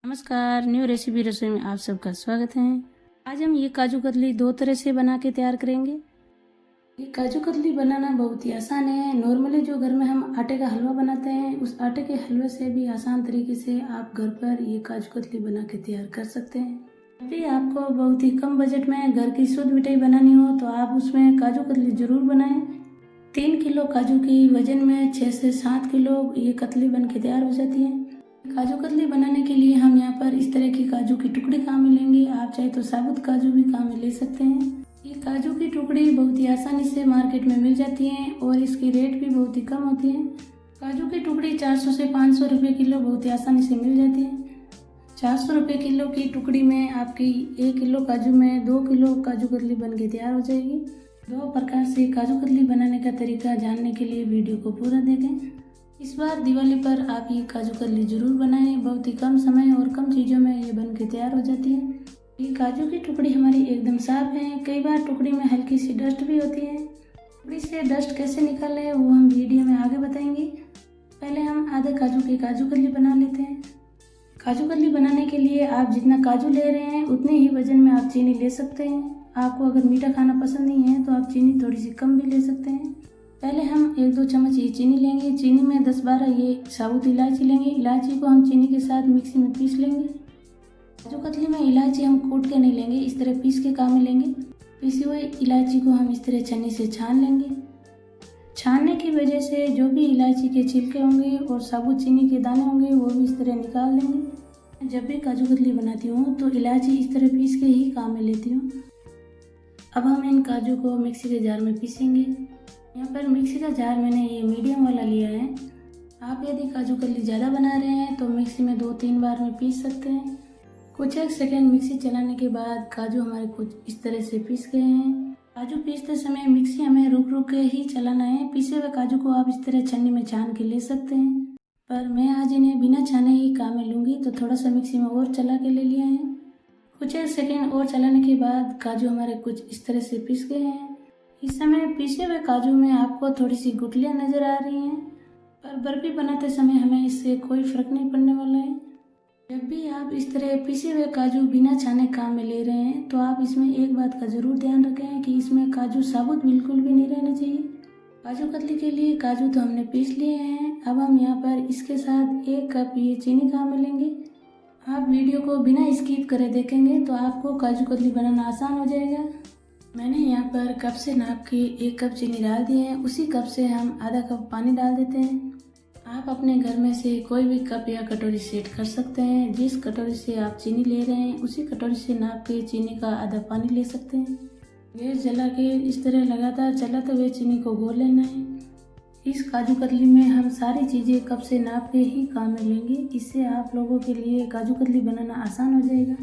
नमस्कार, new recipe रसोई में आप सबका स्वागत है। आज हम ये काजू कतली दो तरह से बना के तैयार करेंगे। ये काजू कतली बनाना बहुत ही आसान है। नॉर्मली जो घर में हम आटे का हलवा बनाते हैं, उस आटे के हलवे से भी आसान तरीके से आप घर पर ये काजू कतली बना के तैयार कर सकते हैं। जब भी आपको बहुत ही कम बजट में घर की शुद्ध मिठाई बनानी हो तो आप उसमें काजू कतली जरूर बनाएं। 3 किलो काजू की वजन में 6 से 7 किलो ये कतली बन के तैयार हो जाती है। काजू कतली बनाने के लिए हम यहाँ पर इस तरह की काजू की टुकड़ी काम में लेंगे। आप चाहे तो साबुत काजू भी काम में ले सकते हैं। ये काजू की टुकड़ी बहुत ही आसानी से मार्केट में मिल जाती है और इसकी रेट भी बहुत ही कम होती है। काजू की टुकड़ी 400 से 500 रुपये किलो बहुत ही आसानी से मिल जाती है। 400 रुपये किलो की टुकड़ी में आपकी 1 किलो काजू में 2 किलो काजू कतली बन के तैयार हो जाएगी। 2 प्रकार से काजू कतली बनाने का तरीका जानने के लिए वीडियो को पूरा देखें। इस बार दिवाली पर आप ये काजू कतली जरूर बनाएं। बहुत ही कम समय और कम चीज़ों में ये बन के तैयार हो जाती है। ये काजू की टुकड़ी हमारी एकदम साफ है। कई बार टुकड़ी में हल्की सी डस्ट भी होती है। टुकड़ी से डस्ट कैसे निकालें वो हम वीडियो में आगे बताएंगे। पहले हम आधे काजू की काजू कतली बना लेते हैं। काजू कतली बनाने के लिए आप जितना काजू ले रहे हैं उतने ही वजन में आप चीनी ले सकते हैं। आपको अगर मीठा खाना पसंद नहीं है तो आप चीनी थोड़ी सी कम भी ले सकते हैं। पहले हम 1-2 चम्मच ये चीनी लेंगे। चीनी में 10-12 ये साबुत इलायची लेंगे। इलायची को हम चीनी के साथ मिक्सी में पीस लेंगे। काजू कतली में इलायची हम कूट के नहीं लेंगे, इस तरह पीस के काम में लेंगे। पीसी हुई इलायची को हम इस तरह छन्नी से छान लेंगे। छानने की वजह से जो भी इलायची के छिलके होंगे और साबुत चीनी के दाने होंगे वो भी इस तरह निकाल लेंगे। जब भी काजू कतली बनाती हूँ तो इलायची इस तरह पीस के ही काम में लेती हूँ। अब हम इन काजू को मिक्सी के जार में पीसेंगे। यहाँ पर मिक्सी का जार मैंने ये मीडियम वाला लिया है। आप यदि काजू कतली ज़्यादा बना रहे हैं तो मिक्सी में 2-3 बार में पीस सकते हैं। कुछ एक सेकेंड मिक्सी चलाने के बाद काजू हमारे कुछ इस तरह से पीस गए हैं। काजू पीसते समय मिक्सी हमें रुक रुक के ही चलाना है। पीसे हुए काजू को आप इस तरह छन्नी में छान के ले सकते हैं, पर मैं आज इन्हें बिना छाने ही काम में लूँगी तो थोड़ा सा मिक्सी में और चला के ले लिया है। कुछ एक सेकेंड और चलाने के बाद काजू हमारे कुछ इस तरह से पीस गए हैं। इस समय पीसे हुए काजू में आपको थोड़ी सी गुठलियाँ नज़र आ रही हैं, पर बर्फी बनाते समय हमें इससे कोई फ़र्क नहीं पड़ने वाला है। जब भी आप इस तरह पीसे हुए काजू बिना छाने काम में ले रहे हैं तो आप इसमें एक बात का ज़रूर ध्यान रखें कि इसमें काजू साबुत बिल्कुल भी नहीं रहने चाहिए। काजू कतली के लिए काजू तो हमने पीस लिए हैं। अब हम यहाँ पर इसके साथ 1 कप ये चीनी काम में लेंगे। आप वीडियो को बिना स्किप करे देखेंगे तो आपको काजू कतली बनाना आसान हो जाएगा। मैंने यहाँ पर कप से नाप के 1 कप चीनी डाल दी है। उसी कप से हम आधा कप पानी डाल देते हैं। आप अपने घर में से कोई भी कप या कटोरी सेट कर सकते हैं। जिस कटोरी से आप चीनी ले रहे हैं उसी कटोरी से नाप के चीनी का आधा पानी ले सकते हैं। गैस जला के इस तरह लगातार चलाते हुए चीनी को घोल लेना है। इस काजू कतली में हम सारी चीज़ें कप से नाप के ही काम में लेंगे। इससे आप लोगों के लिए काजू कतली बनाना आसान हो जाएगा।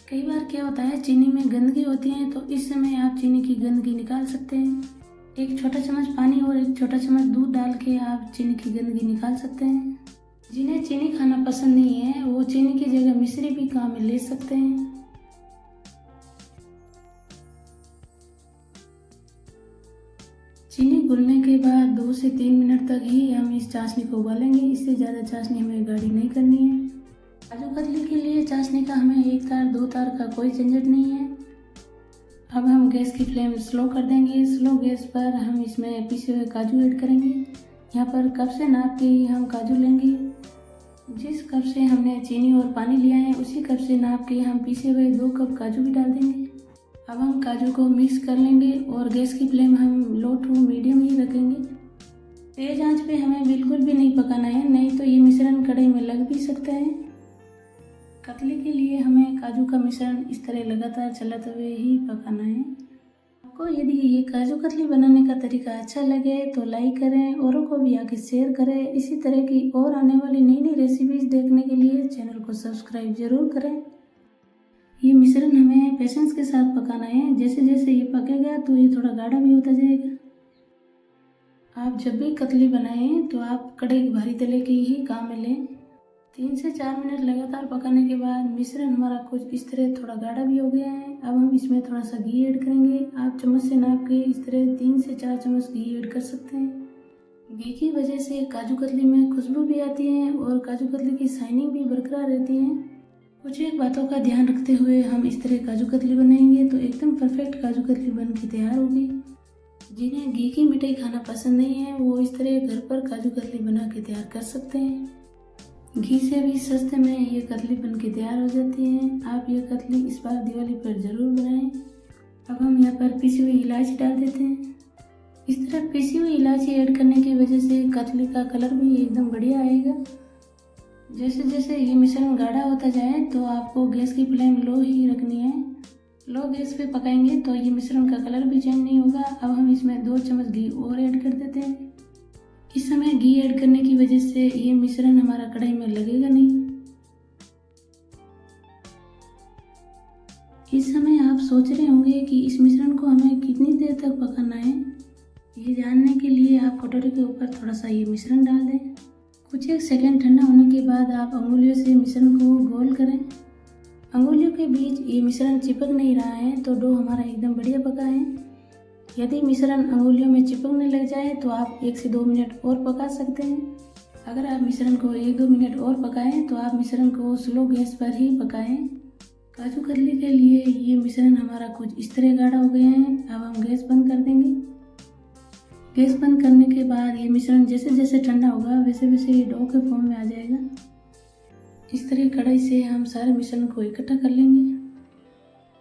कई बार क्या होता है, चीनी में गंदगी होती है तो इस समय आप चीनी की गंदगी निकाल सकते हैं। 1 छोटा चम्मच पानी और 1 छोटा चम्मच दूध डाल के आप चीनी की गंदगी निकाल सकते हैं। जिन्हें चीनी खाना पसंद नहीं है वो चीनी की जगह मिश्री भी काम में ले सकते हैं। चीनी घुलने के बाद 2 से 3 मिनट तक ही हम इस चाशनी को उबालेंगे। इससे ज़्यादा चाशनी हमें गाढ़ी नहीं करनी है। काजू कतली के लिए चाशनी का हमें 1 तार 2 तार का कोई झंझट नहीं है। अब हम गैस की फ्लेम स्लो कर देंगे। स्लो गैस पर हम इसमें पीसे हुए काजू ऐड करेंगे। यहाँ पर कप से नाप के ही हम काजू लेंगे। जिस कप से हमने चीनी और पानी लिया है उसी कप से नाप के हम पीसे हुए 2 कप काजू भी डाल देंगे। अब हम काजू को मिक्स कर लेंगे और गैस की फ्लेम हम लो टू मीडियम ही रखेंगे। तेज आंच पे हमें बिल्कुल भी नहीं पकाना है, नहीं तो ये मिश्रण कढ़ाई में लग भी सकता है। कतली के लिए हमें काजू का मिश्रण इस तरह लगातार चलाते हुए ही पकाना है। आपको यदि ये काजू कतली बनाने का तरीका अच्छा लगे तो लाइक करें, औरों को भी आके शेयर करें। इसी तरह की और आने वाली नई नई रेसिपीज़ देखने के लिए चैनल को सब्सक्राइब जरूर करें। ये मिश्रण हमें पेशेंस के साथ पकाना है। जैसे जैसे ये पकेगा तो ये थोड़ा गाढ़ा भी होता जाएगा। आप जब भी कतली बनाएं तो आप कड़े भारी तले की ही काम में लें। 3 से 4 मिनट लगातार पकाने के बाद मिश्रण हमारा कुछ इस तरह थोड़ा गाढ़ा भी हो गया है। अब हम इसमें थोड़ा सा घी ऐड करेंगे। आप चम्मच से नाप के इस तरह 3 से 4 चम्मच घी ऐड कर सकते हैं। घी की वजह से काजू कतली में खुशबू भी आती है और काजू कतली की शाइनिंग भी बरकरार रहती है। कुछ एक बातों का ध्यान रखते हुए हम इस तरह काजू कतली बनाएंगे तो एकदम परफेक्ट काजू कतली बन के तैयार होगी। जिन्हें घी की मिठाई खाना पसंद नहीं है वो इस तरह घर पर काजू कतली बना के तैयार कर सकते हैं। घी से भी सस्ते में ये कतली बन के तैयार हो जाती है। आप ये कतली इस बार दिवाली पर ज़रूर बनाएं। अब हम यहाँ पर पिसी हुई इलायची डाल देते हैं। इस तरह पिसी हुई इलायची ऐड करने की वजह से कतली का कलर भी एकदम बढ़िया आएगा। जैसे जैसे ये मिश्रण गाढ़ा होता जाए तो आपको गैस की फ्लेम लो ही रखनी है। लो गैस पे पकाएंगे तो ये मिश्रण का कलर भी चेंज नहीं होगा। अब हम इसमें 2 चम्मच घी और ऐड कर देते हैं। इस समय घी ऐड करने की वजह से ये मिश्रण हमारा कढ़ाई में लगेगा नहीं। इस समय आप सोच रहे होंगे कि इस मिश्रण को हमें कितनी देर तक पकाना है। ये जानने के लिए आप कटोरी के ऊपर थोड़ा सा ये मिश्रण डाल दें। कुछ एक सेकंड ठंडा होने के बाद आप अंगुलियों से मिश्रण को गोल करें। अंगुलियों के बीच ये मिश्रण चिपक नहीं रहा है तो डो हमारा एकदम बढ़िया पका है। यदि मिश्रण अंगुलियों में चिपकने लग जाए तो आप 1 से 2 मिनट और पका सकते हैं। अगर आप मिश्रण को 1-2 मिनट और पकाएं तो आप मिश्रण को स्लो गैस पर ही पकाएं। काजू कतली के लिए ये मिश्रण हमारा कुछ इस तरह गाढ़ा हो गया है। अब हम गैस बंद कर देंगे। गैस बंद करने के बाद ये मिश्रण जैसे जैसे ठंडा होगा वैसे वैसे ये डो के फॉर्म में आ जाएगा। इस तरह कढ़ाई से हम सारे मिश्रण को इकट्ठा कर लेंगे।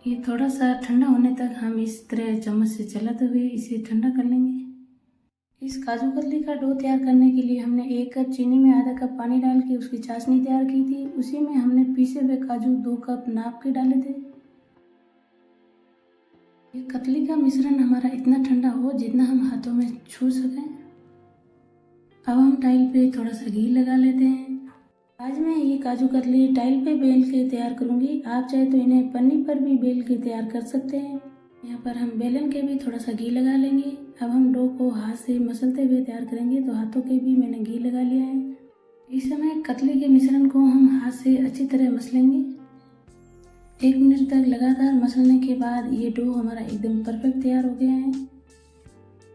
ये थोड़ा सा ठंडा होने तक हम इस तरह चम्मच से चलाते हुए इसे ठंडा कर लेंगे। इस काजू कतली का डो तैयार करने के लिए हमने 1 कप चीनी में आधा कप पानी डाल के उसकी चाशनी तैयार की थी। उसी में हमने पीसे हुए काजू 2 कप नाप के डाले थे। ये कतली का मिश्रण हमारा इतना ठंडा हो जितना हम हाथों में छू सकें। अब हम टाइल पे थोड़ा सा घी लगा लेते हैं। आज मैं ये काजू कतली टाइल पे बेल के तैयार करूँगी। आप चाहे तो इन्हें पन्नी पर भी बेल के तैयार कर सकते हैं। यहाँ पर हम बेलन के भी थोड़ा सा घी लगा लेंगे। अब हम डो को हाथ से मसलते हुए तैयार करेंगे तो हाथों के भी मैंने घी लगा लिया है। इस समय कतली के मिश्रण को हम हाथ से अच्छी तरह मसलेंगे। 1 मिनट तक लगातार मसलने के बाद ये डो हमारा एकदम परफेक्ट तैयार हो गया है।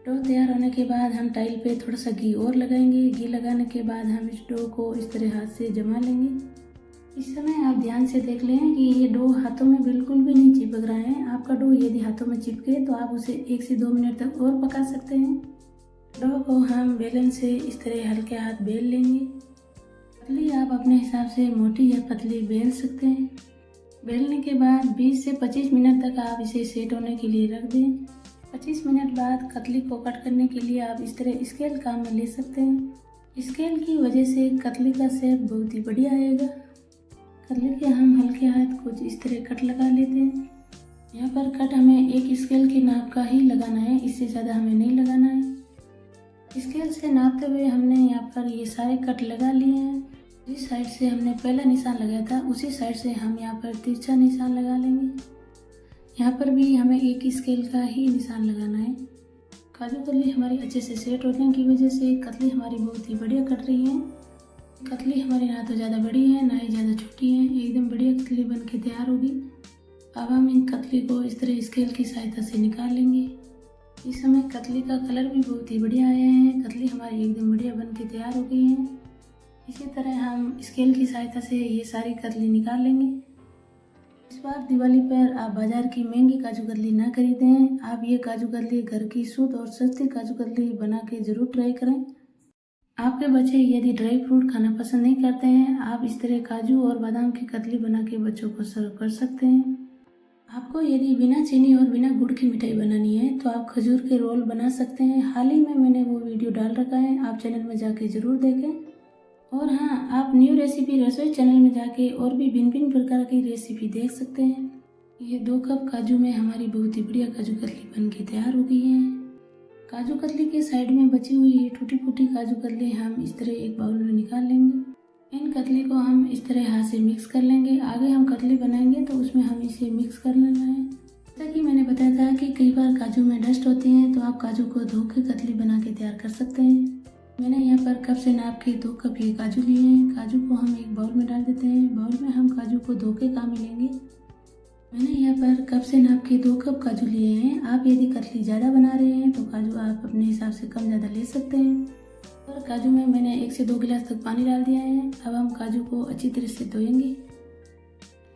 डो तैयार होने के बाद हम टाइल पे थोड़ा सा घी और लगाएंगे। घी लगाने के बाद हम इस डो को इस तरह हाथ से जमा लेंगे। इस समय आप ध्यान से देख लें कि ये डो हाथों में बिल्कुल भी नहीं चिपक रहा है। आपका डो यदि हाथों में चिपके तो आप उसे 1 से 2 मिनट तक और पका सकते हैं। डो को हम बेलन से इस तरह हल्के हाथ बेल लेंगे। कतली आप अपने हिसाब से मोटी या पतली बेल सकते हैं। बेलने के बाद 20 से 25 मिनट तक आप इसे सेट होने के लिए रख दें। 25 मिनट बाद कतली को कट करने के लिए आप इस तरह स्केल काम में ले सकते हैं। स्केल की वजह से कतली का शेप बहुत ही बढ़िया आएगा। कतली के हम हल्के हाथ कुछ इस तरह कट लगा लेते हैं। यहाँ पर कट हमें 1 स्केल की नाप का ही लगाना है, इससे ज़्यादा हमें नहीं लगाना है। स्केल से नापते हुए हमने यहाँ पर ये सारे कट लगा लिए हैं। जिस साइड से हमने पहला निशान लगाया था उसी साइड से हम यहाँ पर तिरछा निशान लगा लेंगे। यहाँ पर भी हमें 1 स्केल का ही निशान लगाना है। काजू कतली हमारी अच्छे से सेट होने की वजह से कतली हमारी बहुत ही बढ़िया कट रही है। कतली हमारी ना तो ज़्यादा बड़ी है ना ही ज़्यादा छोटी है, एकदम बढ़िया कतली बन के तैयार होगी। अब हम इन कतली को इस तरह स्केल की सहायता से निकाल लेंगे। इस समय कतली का कलर भी बहुत ही बढ़िया आया है। कतली हमारी एकदम बढ़िया बन के तैयार हो गई है। इसी तरह हम स्केल की सहायता से ये सारी कतली निकाल लेंगे। इस बार दिवाली पर आप बाजार की महंगी काजू कतली ना खरीदें। आप ये काजू कतली घर की शुद्ध और सस्ती काजू कतली बना के ज़रूर ट्राई करें। आपके बच्चे यदि ड्राई फ्रूट खाना पसंद नहीं करते हैं, आप इस तरह काजू और बादाम की कतली बना के बच्चों को सर्व कर सकते हैं। आपको यदि बिना चीनी और बिना गुड़ की मिठाई बनानी है तो आप खजूर के रोल बना सकते हैं। हाल ही में मैंने वो वीडियो डाल रखा है, आप चैनल में जाके ज़रूर देखें। और हाँ, आप न्यू रेसिपी रसोई चैनल में जाके और भी भिन्न भिन्न प्रकार की रेसिपी देख सकते हैं। ये 2 कप काजू में हमारी बहुत ही बढ़िया काजू कतली बन के तैयार हो गई है। काजू कतली के साइड में बची हुई ये टूटी फूटी काजू कतली हम इस तरह एक बाउल में निकाल लेंगे। इन कतली को हम इस तरह हाथ से मिक्स कर लेंगे। आगे हम कतली बनाएंगे तो उसमें हम इसे मिक्स कर लेना है। जैसा कि मैंने बताया था कि कई बार काजू में डस्ट होती है तो आप काजू को धो के कतली बना के तैयार कर सकते हैं। मैंने यहाँ पर कप से नाप के 2 कप ये काजू लिए हैं। काजू को हम एक बाउल में डाल देते हैं। बाउल में हम काजू को धो के काम में लेंगे। मैंने यहाँ पर कप से नाप के 2 कप काजू लिए हैं। आप यदि कतली ज़्यादा बना रहे हैं तो काजू आप अपने हिसाब से कम ज़्यादा ले सकते हैं। और काजू में मैंने 1 से 2 गिलास तक पानी डाल दिया है। अब हम काजू को अच्छी तरह से धोएंगे।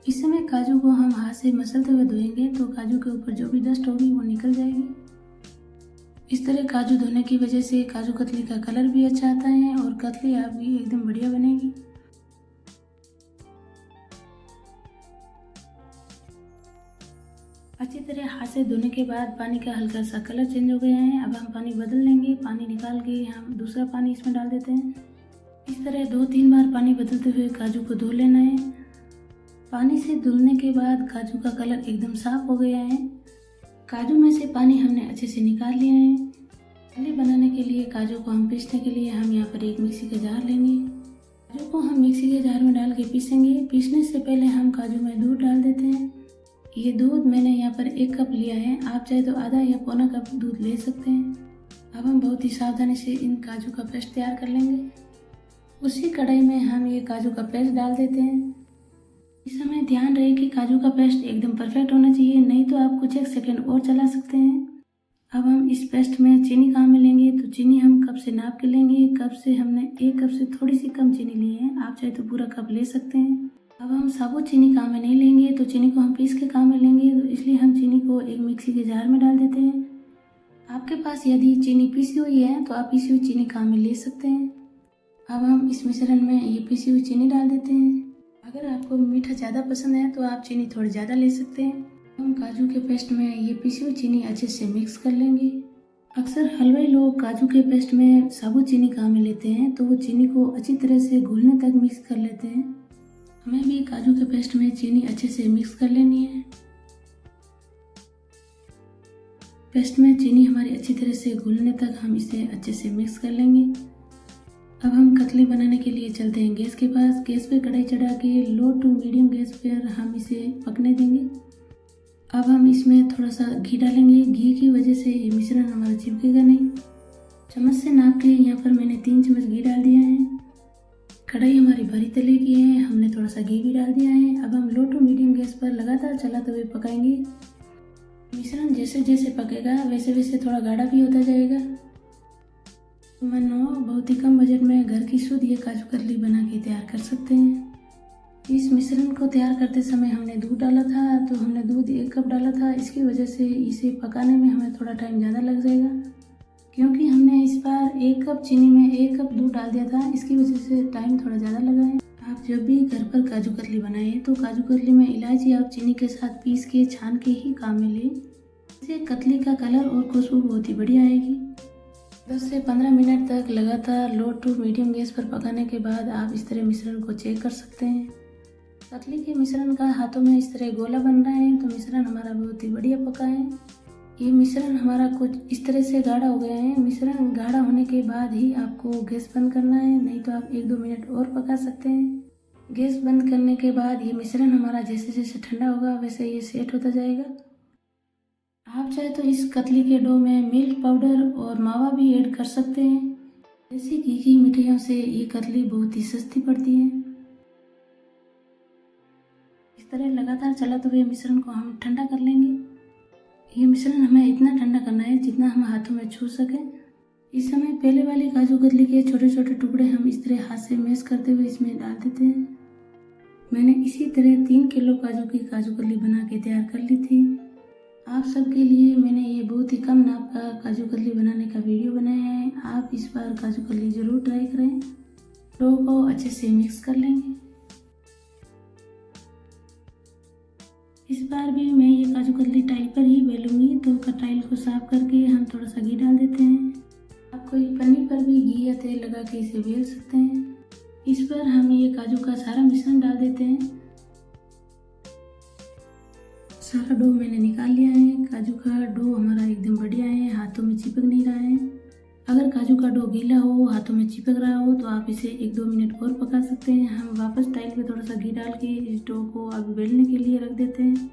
इस समय काजू को हम हाथ से मसलते हुए धोएंगे तो काजू के ऊपर जो भी डस्ट होगी वो निकल जाएगी। इस तरह काजू धोने की वजह से काजू कतली का कलर भी अच्छा आता है और कतली आपकी एकदम बढ़िया बनेगी। अच्छी तरह हाथ से धोने के बाद पानी का हल्का सा कलर चेंज हो गया है। अब हम पानी बदल लेंगे। पानी निकाल के हम दूसरा पानी इसमें डाल देते हैं। इस तरह 2-3 बार पानी बदलते हुए काजू को धो लेना है। पानी से धुलने के बाद काजू का कलर एकदम साफ हो गया है। काजू में से पानी हमने अच्छे से निकाल लिया है। कतली बनाने के लिए काजू को हम पीसने के लिए हम यहाँ पर एक मिक्सी का जार लेंगे। काजू को हम मिक्सी के जार में डाल के पीसेंगे। पीसने से पहले हम काजू में दूध डाल देते हैं। ये दूध मैंने यहाँ पर 1 कप लिया है। आप चाहे तो आधा या पौना कप दूध ले सकते हैं। अब हम बहुत ही सावधानी से इन काजू का पेस्ट तैयार कर लेंगे। उसी कढ़ाई में हम ये काजू का पेस्ट डाल देते हैं। इस समय ध्यान रहे कि काजू का पेस्ट एकदम परफेक्ट होना चाहिए, नहीं तो आप कुछ 1 सेकंड और चला सकते हैं। अब हम इस पेस्ट में चीनी काम में लेंगे तो चीनी हम कप से नाप के लेंगे। कप से हमने 1 कप से थोड़ी सी कम चीनी ली है। आप चाहे तो पूरा कप ले सकते हैं। अब हम साबुत चीनी काम में नहीं लेंगे तो चीनी को हम पीस के काम में लेंगे, तो इसलिए हम चीनी को एक मिक्सी के जार में डाल देते हैं। आपके पास यदि चीनी पीसी हुई है तो आप पीसी हुई चीनी काम में ले सकते हैं। अब हम इस मिश्रण में ये पीसी हुई चीनी डाल देते हैं। अगर आपको मीठा ज़्यादा पसंद है तो आप चीनी थोड़ी ज़्यादा ले सकते हैं। हम काजू के पेस्ट में ये पीसी हुई चीनी अच्छे से मिक्स कर लेंगे। अक्सर हलवाई लोग काजू के पेस्ट में साबुत चीनी काम में लेते हैं, तो वो चीनी को अच्छी तरह से घुलने तक मिक्स कर लेते हैं। हमें भी काजू के पेस्ट में चीनी अच्छे से मिक्स कर लेनी है। पेस्ट में चीनी हमारी अच्छी तरह से घुलने तक हम इसे अच्छे से मिक्स कर लेंगे। अब हम कतली बनाने के लिए चलते हैं गैस के पास। गैस पे कढ़ाई चढ़ा के लो टू मीडियम गैस पर हम इसे पकने देंगे। अब हम इसमें थोड़ा सा घी डालेंगे। घी की वजह से ये मिश्रण हमारा चिपकेगा नहीं। चम्मच से नाप के यहाँ पर मैंने 3 चम्मच घी डाल दिया है। कढ़ाई हमारी भरी तले की है, हमने थोड़ा सा घी भी डाल दिया है। अब हम लो टू मीडियम गैस पर लगातार चलाते हुए पकाएंगे। मिश्रण जैसे जैसे पकेगा वैसे वैसे थोड़ा गाढ़ा भी होता जाएगा। मानो बहुत ही कम बजट में घर की शुद्ध ये काजू कतली बना के तैयार कर सकते हैं। इस मिश्रण को तैयार करते समय हमने दूध डाला था, तो हमने दूध 1 कप डाला था। इसकी वजह से इसे पकाने में हमें थोड़ा टाइम ज़्यादा लग जाएगा, क्योंकि हमने इस बार 1 कप चीनी में 1 कप दूध डाल दिया था। इसकी वजह से टाइम थोड़ा ज़्यादा लगा है। आप जब भी घर पर काजू कतली बनाएं तो काजू कतली में इलायची आप चीनी के साथ पीस के छान के ही काम में लें। इससे कतली का कलर और खुशबू बहुत ही बढ़िया आएगी। 10 से 15 मिनट तक लगातार लो टू मीडियम गैस पर पकाने के बाद आप इस तरह मिश्रण को चेक कर सकते हैं। कतली के मिश्रण का हाथों में इस तरह गोला बन रहा है तो मिश्रण हमारा बहुत ही बढ़िया पका है। ये मिश्रण हमारा कुछ इस तरह से गाढ़ा हो गया है। मिश्रण गाढ़ा होने के बाद ही आपको गैस बंद करना है, नहीं तो आप 1-2 मिनट और पका सकते हैं। गैस बंद करने के बाद ये मिश्रण हमारा जैसे जैसे ठंडा होगा वैसे ये सेट होता जाएगा। आप चाहे तो इस कतली के डो में मिल्क पाउडर और मावा भी ऐड कर सकते हैं। देसी घी की मिठाइयों से ये कतली बहुत ही सस्ती पड़ती है। इस तरह लगातार चलाते हुए मिश्रण को हम ठंडा कर लेंगे। ये मिश्रण हमें इतना ठंडा करना है जितना हम हाथों में छू सके। इस समय पहले वाली काजू कतली के छोटे छोटे टुकड़े हम इस तरह हाथ से मैश करते हुए इसमें डाल देते हैं। मैंने इसी तरह 3 किलो काजू की काजू कतली बना के तैयार कर ली थी। आप सबके लिए मैंने ये बहुत ही कम नाप का काजू कतली बनाने का वीडियो बनाया है। आप इस बार काजू कतली ज़रूर ट्राई करें। डो को अच्छे से मिक्स कर लेंगे। इस बार भी मैं ये काजू कतली टाइल पर ही बेलूंगी, तो टाइल को साफ करके हम थोड़ा सा घी डाल देते हैं। आप कोई पन्नी पर भी घी या तेल लगा के इसे बेल सकते हैं। इस पर हम ये काजू का सारा मिश्रण डाल देते हैं। सारा डो मैंने निकाल लिया है। काजू का डो हमारा एकदम बढ़िया है, हाथों में चिपक नहीं रहा है। अगर काजू का डो गीला हो, हाथों में चिपक रहा हो, तो आप इसे 1-2 मिनट और पका सकते हैं। हम वापस टाइल पे थोड़ा सा घी डाल के इस डो को अब बेलने के लिए रख देते हैं।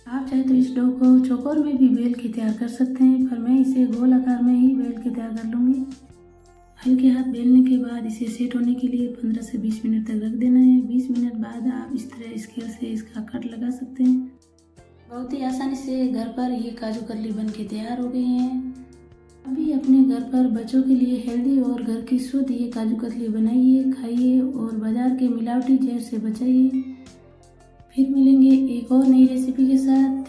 आप चाहे तो इस डो को चौकोर में भी बेल के तैयार कर सकते हैं, पर मैं इसे गोल आकार में ही बेल के तैयार कर लूँगी। हल्के हाथ बेलने के बाद इसे सेट होने के लिए 15 से 20 मिनट तक रख देना है। 20 मिनट बाद आप इस तरह स्केल से इसका कट लगा सकते हैं। बहुत ही आसानी से घर पर ये काजू कतली बन के तैयार हो गई हैं। अभी अपने घर पर बच्चों के लिए हेल्दी और घर की शुद्ध ये काजू कतली बनाइए, खाइए और बाजार के मिलावटी जहर से बचाइए। फिर मिलेंगे एक और नई रेसिपी के साथ।